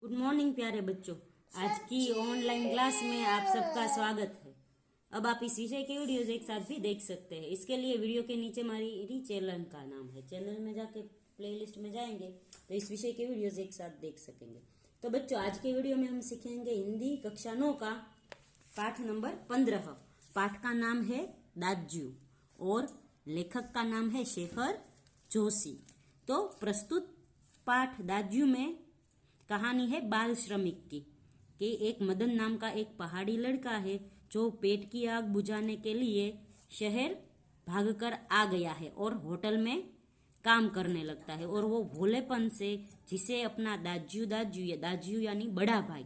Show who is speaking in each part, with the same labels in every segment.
Speaker 1: Good morning प्यारे बच्चों। आज की ऑनलाइन क्लास में आप सबका स्वागत है। अब आप इस विषय के वीडियोज एक साथ भी देख सकते हैं। इसके लिए वीडियो के नीचे हमारी चैनल का नाम है, चैनल में जाके प्लेलिस्ट में जाएंगे तो इस विषय के वीडियोज एक साथ देख सकेंगे। तो बच्चों, आज के वीडियो में हम सीखेंगे हिंदी कक्षा 9 का पाठ नंबर 15। पाठ का नाम है दाज्यू और लेखक का नाम है शेखर जोशी। तो प्रस्तुत पाठ दाज्यू में कहानी है बाल श्रमिक की कि एक मदन नाम का एक पहाड़ी लड़का है जो पेट की आग बुझाने के लिए शहर भागकर आ गया है और होटल में काम करने लगता है। और वो भोलेपन से जिसे अपना दाज्यू यानी बड़ा भाई,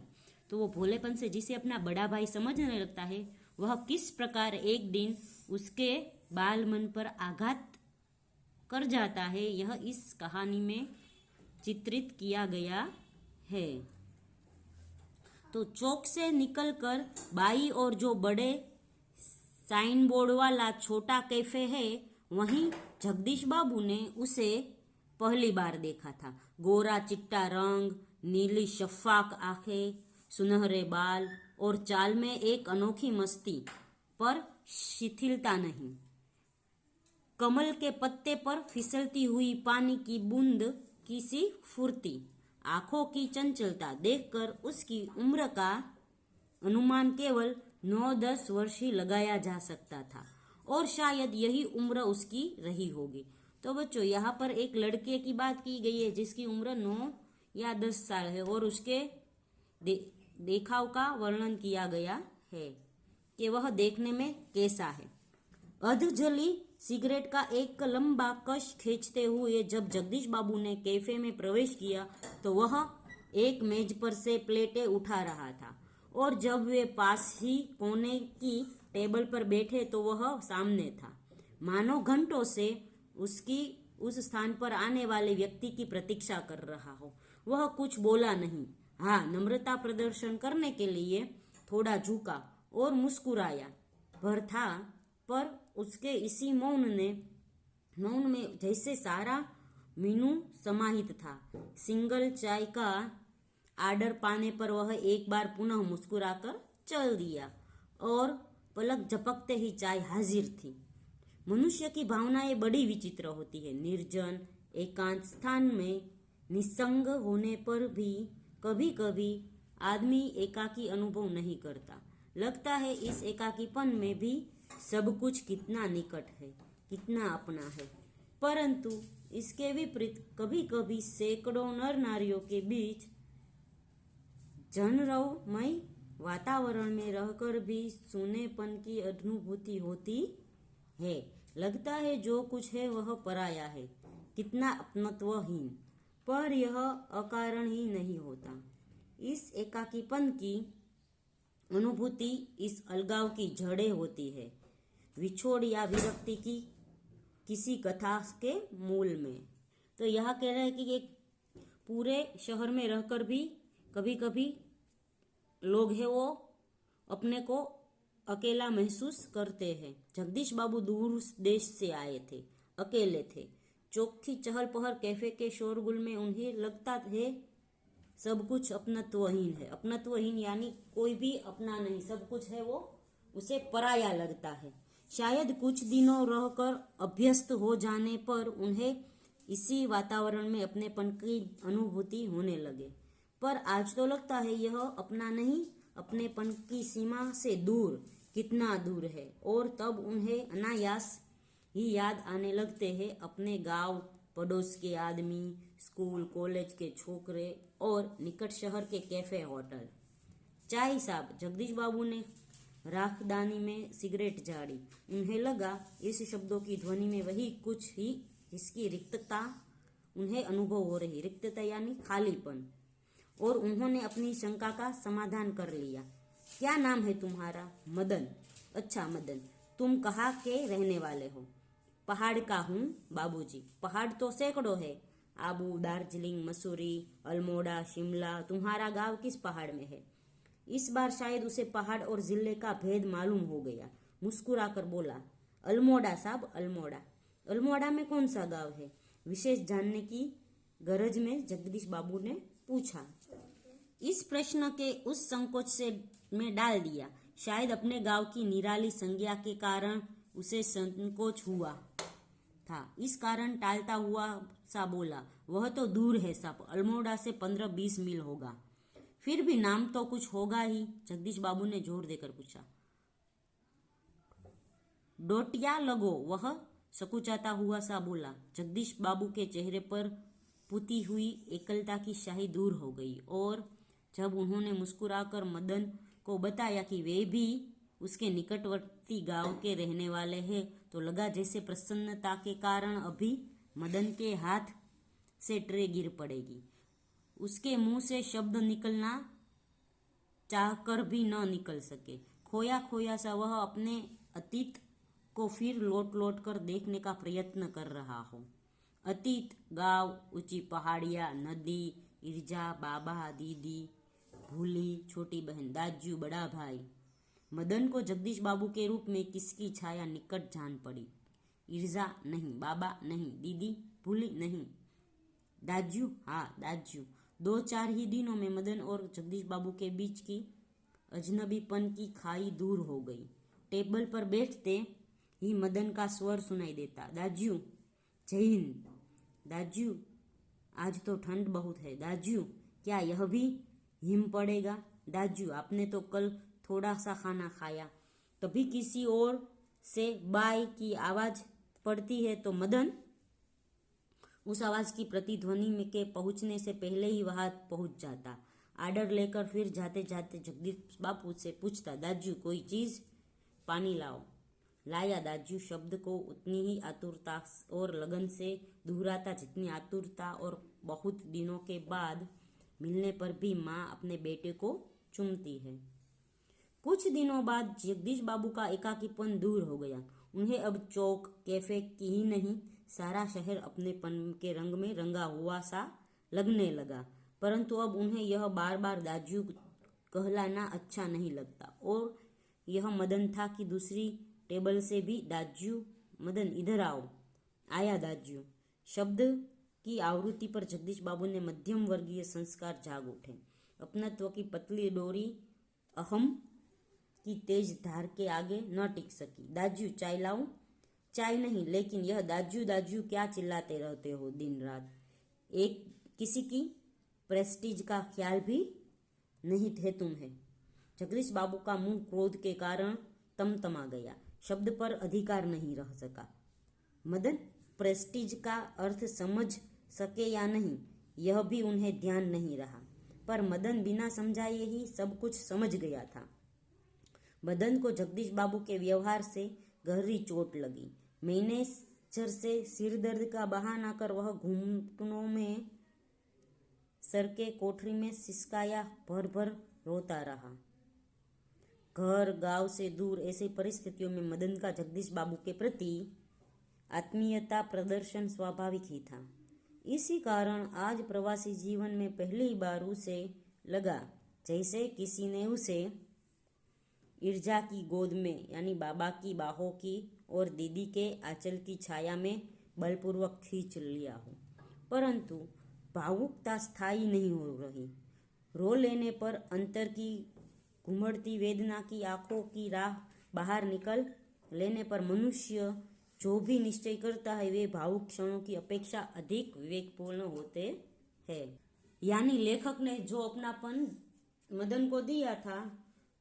Speaker 1: तो वो भोलेपन से जिसे अपना बड़ा भाई समझने लगता है, वह किस प्रकार एक दिन उसके बाल मन पर आघात कर जाता है, यह इस कहानी में चित्रित किया गया है। तो चौक से निकलकर बाई और जो बड़े साइन बोर्ड वाला छोटा कैफे है, वहीं जगदीश बाबू ने उसे पहली बार देखा था। गोरा चिट्टा रंग, नीली शफाक आंखें, सुनहरे बाल और चाल में एक अनोखी मस्ती पर शिथिलता नहीं। कमल के पत्ते पर फिसलती हुई पानी की बूंद की सी फुर्ती, आंखों की चंचलता देखकर उसकी उम्र का अनुमान केवल 9-10 वर्ष ही लगाया जा सकता था और शायद यही उम्र उसकी रही होगी। तो बच्चों, यहाँ पर एक लड़के की बात की गई है जिसकी उम्र 9 या 10 साल है और उसके देखाव का वर्णन किया गया है कि वह देखने में कैसा है। अधजली सिगरेट का एक लंबा कश खींचते हुए जब जगदीश बाबू ने कैफे में प्रवेश किया तो वह एक मेज पर से प्लेटें उठा रहा था और जब वे पास ही कोने की टेबल पर बैठे तो वह सामने था, मानो घंटों से उसकी उस स्थान पर आने वाले व्यक्ति की प्रतीक्षा कर रहा हो। वह कुछ बोला नहीं, हाँ, नम्रता प्रदर्शन करने के लिए थोड़ा झुका और मुस्कुराया भर था, पर उसके इसी मौन में जैसे सारा मीनू समाहित था। सिंगल चाय का आर्डर पाने पर वह एक बार पुनः मुस्कुराकर चल दिया और पलक झपकते ही चाय हाजिर थी। मनुष्य की भावनाएं बड़ी विचित्र होती है। निर्जन एकांत स्थान में निस्संग होने पर भी कभी कभी आदमी एकाकी अनुभव नहीं करता। लगता है इस एकाकीपन में भी सब कुछ कितना निकट है, कितना अपना है। परंतु इसके विपरीत कभी कभी सैकड़ों नर नारियों के बीच जनरवमय वातावरण में रहकर भी सूनेपन की अनुभूति होती है। लगता है जो कुछ है वह पराया है, कितना अपनत्वहीन, पर यह अकारण ही नहीं होता। इस एकाकीपन की अनुभूति इस अलगाव की जड़ें होती है, विछोड़ या विरक्ति की किसी कथा के मूल में। तो यह कह रहा है कि एक पूरे शहर में रहकर भी कभी कभी लोग हैं वो अपने को अकेला महसूस करते हैं। जगदीश बाबू दूर देश से आए थे, अकेले थे। चौक की चहल पहल कैफे के शोरगुल में उन्हें लगता है सब कुछ अपनत्वहीन है। अपनत्वहीन यानी कोई भी अपना नहीं, सब कुछ है वो उसे पराया लगता है। शायद कुछ दिनों रहकर अभ्यस्त हो जाने पर उन्हें इसी वातावरण में अपनेपन की अनुभूति होने लगे, पर आज तो लगता है यह अपना नहीं, अपनेपन की सीमा से दूर, कितना दूर है। और तब उन्हें अनायास ही याद आने लगते हैं अपने गांव, पड़ोस के आदमी, स्कूल कॉलेज के छोकरे और निकट शहर के कैफे होटल। चाय साहब, जगदीश बाबू ने राखदानी में सिगरेट झाड़ी। उन्हें लगा इस शब्दों की ध्वनि में वही कुछ ही जिसकी रिक्तता उन्हें अनुभव हो रही, रिक्तता यानी खालीपन। और उन्होंने अपनी शंका का समाधान कर लिया। क्या नाम है तुम्हारा? मदन। अच्छा मदन, तुम कहाँ के रहने वाले हो? पहाड़ का हूँ बाबूजी। पहाड़ तो सैकड़ों है, आबू, दार्जिलिंग, मसूरी, अल्मोड़ा, शिमला। तुम्हारा गांव किस पहाड़ में है? इस बार शायद उसे पहाड़ और जिले का भेद मालूम हो गया। मुस्कुराकर बोला, अल्मोड़ा साहब, अल्मोड़ा। अल्मोड़ा में कौन सा गांव है? विशेष जानने की गरज में जगदीश बाबू ने पूछा। इस प्रश्न के उस संकोच से में डाल दिया। शायद अपने गांव की निराली संज्ञा के कारण उसे संकोच हुआ था। इस कारण टालता हुआ सा बोला, वह तो दूर है साहब, अल्मोड़ा से 15-20 मील होगा। फिर भी नाम तो कुछ होगा ही, जगदीश बाबू ने जोर देकर पूछा। डोटिया लगो, वह सकुचाता हुआ सा बोला। जगदीश बाबू के चेहरे पर पुती हुई एकलता की स्याही दूर हो गई और जब उन्होंने मुस्कुराकर मदन को बताया कि वे भी उसके निकटवर्ती गांव के रहने वाले हैं, तो लगा जैसे प्रसन्नता के कारण अभी मदन के हाथ से ट्रे गिर पड़ेगी। उसके मुंह से शब्द निकलना चाहकर भी न निकल सके। खोया खोया सा वह अपने अतीत को फिर लौट लौट कर देखने का प्रयत्न कर रहा हो। अतीत, गांव, ऊंची पहाड़ियां, नदी, इर्जा, बाबा, दीदी, भूली, छोटी बहन, दाजू, बड़ा भाई। मदन को जगदीश बाबू के रूप में किसकी छाया निकट जान पड़ी। इर्जा नहीं, बाबा नहीं, दीदी, भूली नहीं, दाजू, हाँ दाजू। 2-4 ही दिनों में मदन और जगदीश बाबू के बीच की अजनबीपन की खाई दूर हो गई। टेबल पर बैठते ही मदन का स्वर सुनाई देता, दाजू, जय हिंद। दाजू, आज तो ठंड बहुत है। दाजू, क्या यह भी हिम पड़ेगा? दाजू, आपने तो कल थोड़ा सा खाना खाया। तभी किसी और से बाय की आवाज पड़ती है तो मदन उस आवाज की प्रतिध्वनि में के पहुंचने से पहले ही वहां पहुंच जाता। आर्डर लेकर फिर जाते जाते जगदीश बापू से पूछता, दाजू कोई चीज? पानी लाओ। लाया। दाजू शब्द को उतनी ही आतुरता और लगन से दोहराता जितनी आतुरता और बहुत दिनों के बाद मिलने पर भी माँ अपने बेटे को चूमती है। कुछ दिनों बाद जगदीश बाबू का एकाकीपन दूर हो गया। उन्हें अब चौक, कैफे की ही नहीं, सारा शहर अपनेपन के रंग में रंगा हुआ सा लगने लगा। परंतु अब उन्हें यह बार बार दाजू कहलाना अच्छा नहीं लगता और यह मदन था कि दूसरी टेबल से भी दाजू, मदन इधर आओ। आया दाजू शब्द की आवृत्ति पर जगदीश बाबू ने मध्यम वर्गीय संस्कार जाग उठे। अपनत्व की पतली डोरी अहम की तेज धार के आगे न टिक सकी। दाजू चाय लाऊं? चाय नहीं, लेकिन यह दाजू दाजू क्या चिल्लाते रहते हो दिन रात? एक किसी की प्रेस्टीज का ख्याल भी नहीं थे तुम्हें। जगदीश बाबू का मुंह क्रोध के कारण तमतमा गया। शब्द पर अधिकार नहीं रह सका। मदन प्रेस्टीज का अर्थ समझ सके या नहीं, यह भी उन्हें ध्यान नहीं रहा, पर मदन बिना समझाए ही सब कुछ समझ गया था। मदन को जगदीश बाबू के व्यवहार से गहरी चोट लगी। मैनेजर से सिरदर्द का बहाना कर वह घुटनों में सर के कोठरी में सिसकाया भर भर रोता रहा। घर गांव से दूर ऐसी परिस्थितियों में मदन का जगदीश बाबू के प्रति आत्मीयता प्रदर्शन स्वाभाविक ही था। इसी कारण आज प्रवासी जीवन में पहली बार उसे लगा जैसे किसी ने उसे इर्जा की गोद में यानी बाबा की बाहों की और दीदी के आंचल की छाया में बलपूर्वक खींच लिया हो। परंतु भावुकता स्थायी नहीं हो रही। रो लेने पर अंतर की घुमड़ती वेदना की आंखों की राह बाहर निकल लेने पर मनुष्य जो भी निश्चय करता है वे भावुक क्षणों की अपेक्षा अधिक विवेकपूर्ण होते हैं। यानी लेखक ने जो अपनापन मदन को दिया था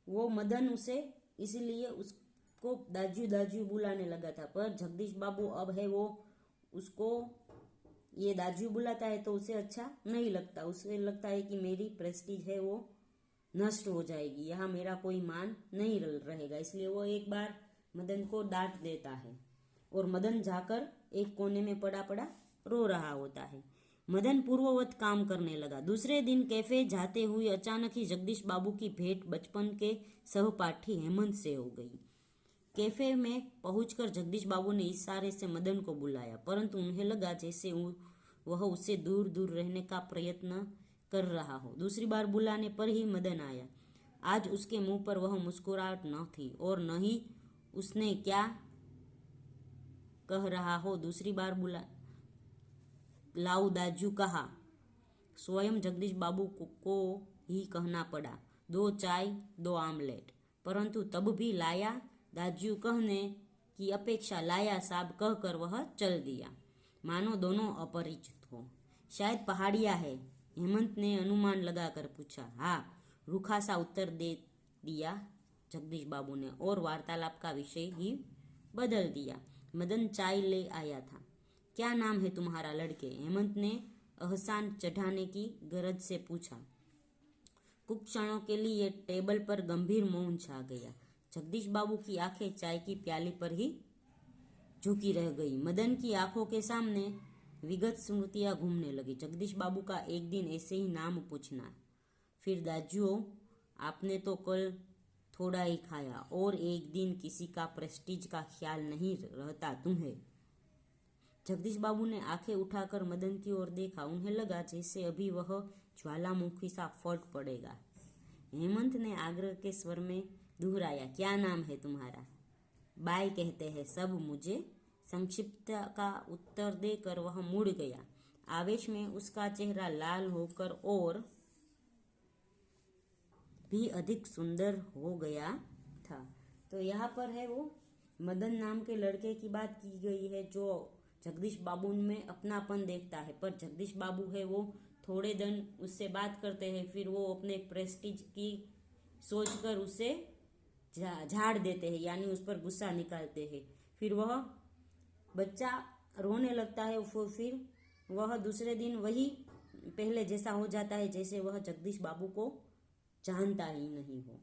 Speaker 1: वो मदन उसे इसलिए उसको दाजू दाजू बुलाने लगा था, पर जगदीश बाबू अब है वो उसको ये दाजू बुलाता है तो उसे अच्छा नहीं लगता। उसे लगता है कि मेरी प्रेस्टीज है वो नष्ट हो जाएगी, यहाँ मेरा कोई मान नहीं रहेगा। इसलिए वो एक बार मदन को डांट देता है और मदन जाकर एक कोने में पड़ा पड़ा रो रहा होता है। मदन पूर्ववत काम करने लगा। दूसरे दिन कैफे जाते हुए अचानक ही जगदीश बाबू की भेंट बचपन के सहपाठी हेमंत से हो गई। कैफे में पहुंचकर जगदीश बाबू ने इशारे से मदन को बुलाया, परंतु उन्हें लगा जैसे वह उससे दूर दूर रहने का प्रयत्न कर रहा हो। दूसरी बार बुलाने पर ही मदन आया। आज उसके मुंह पर वह मुस्कुराहट न थी और न ही उसने क्या कह रहा हो। दूसरी बार लाऊ दाजू कहा। स्वयं जगदीश बाबू को ही कहना पड़ा, 2 चाय 2 आमलेट। परंतु तब भी लाया दाजू कहने की अपेक्षा लाया साहब कहकर वह चल दिया, मानो दोनों अपरिचित हो। शायद पहाड़िया है, हेमंत ने अनुमान लगाकर पूछा। हाँ, रूखा सा उत्तर दे दिया जगदीश बाबू ने, और वार्तालाप का विषय ही बदल दिया। मदन चाय ले आया था। क्या नाम है तुम्हारा लड़के? हेमंत ने एहसान चढ़ाने की गरज से पूछा। कुछ क्षणों के लिए टेबल पर गंभीर मौन छा गया। जगदीश बाबू की आंखें चाय की प्याली पर ही झुकी रह गई। मदन की आंखों के सामने विगत स्मृतियां घूमने लगी। जगदीश बाबू का एक दिन ऐसे ही नाम पूछना, फिर दाजुओ आपने तो कल थोड़ा ही खाया, और एक दिन किसी का प्रेस्टीज का ख्याल नहीं रहता तुम्हें। जगदीश बाबू ने आंखें उठाकर मदन की ओर देखा। उन्हें लगा जैसे अभी वह ज्वालामुखी सा फट पड़ेगा। हेमंत ने आग्रह के स्वर में दोहराया, क्या नाम है तुम्हारा? बाय कहते हैं सब मुझे। संक्षिप्त का उत्तर देकर वह मुड़ गया। आवेश में उसका चेहरा लाल होकर और भी अधिक सुंदर हो गया था। तो यहाँ पर है वो मदन नाम के लड़के की बात की गई है जो जगदीश बाबू में अपनापन देखता है, पर जगदीश बाबू है वो थोड़े दिन उससे बात करते हैं, फिर वो अपने प्रेस्टीज की सोचकर उसे झाड़ देते हैं, यानी उस पर गुस्सा निकालते हैं। फिर वह बच्चा रोने लगता है, फिर वह दूसरे दिन वही पहले जैसा हो जाता है, जैसे वह जगदीश बाबू को जानता ही नहीं हो।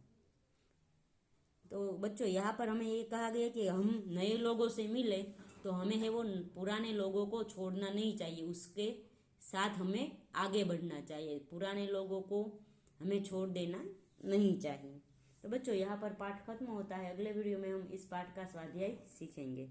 Speaker 1: तो बच्चों यहाँ पर हमें ये कहा गया कि हम नए लोगों से मिले तो हमें है वो पुराने लोगों को छोड़ना नहीं चाहिए, उसके साथ हमें आगे बढ़ना चाहिए। पुराने लोगों को हमें छोड़ देना नहीं चाहिए। तो बच्चों यहाँ पर पाठ खत्म होता है। अगले वीडियो में हम इस पाठ का स्वाध्याय सीखेंगे।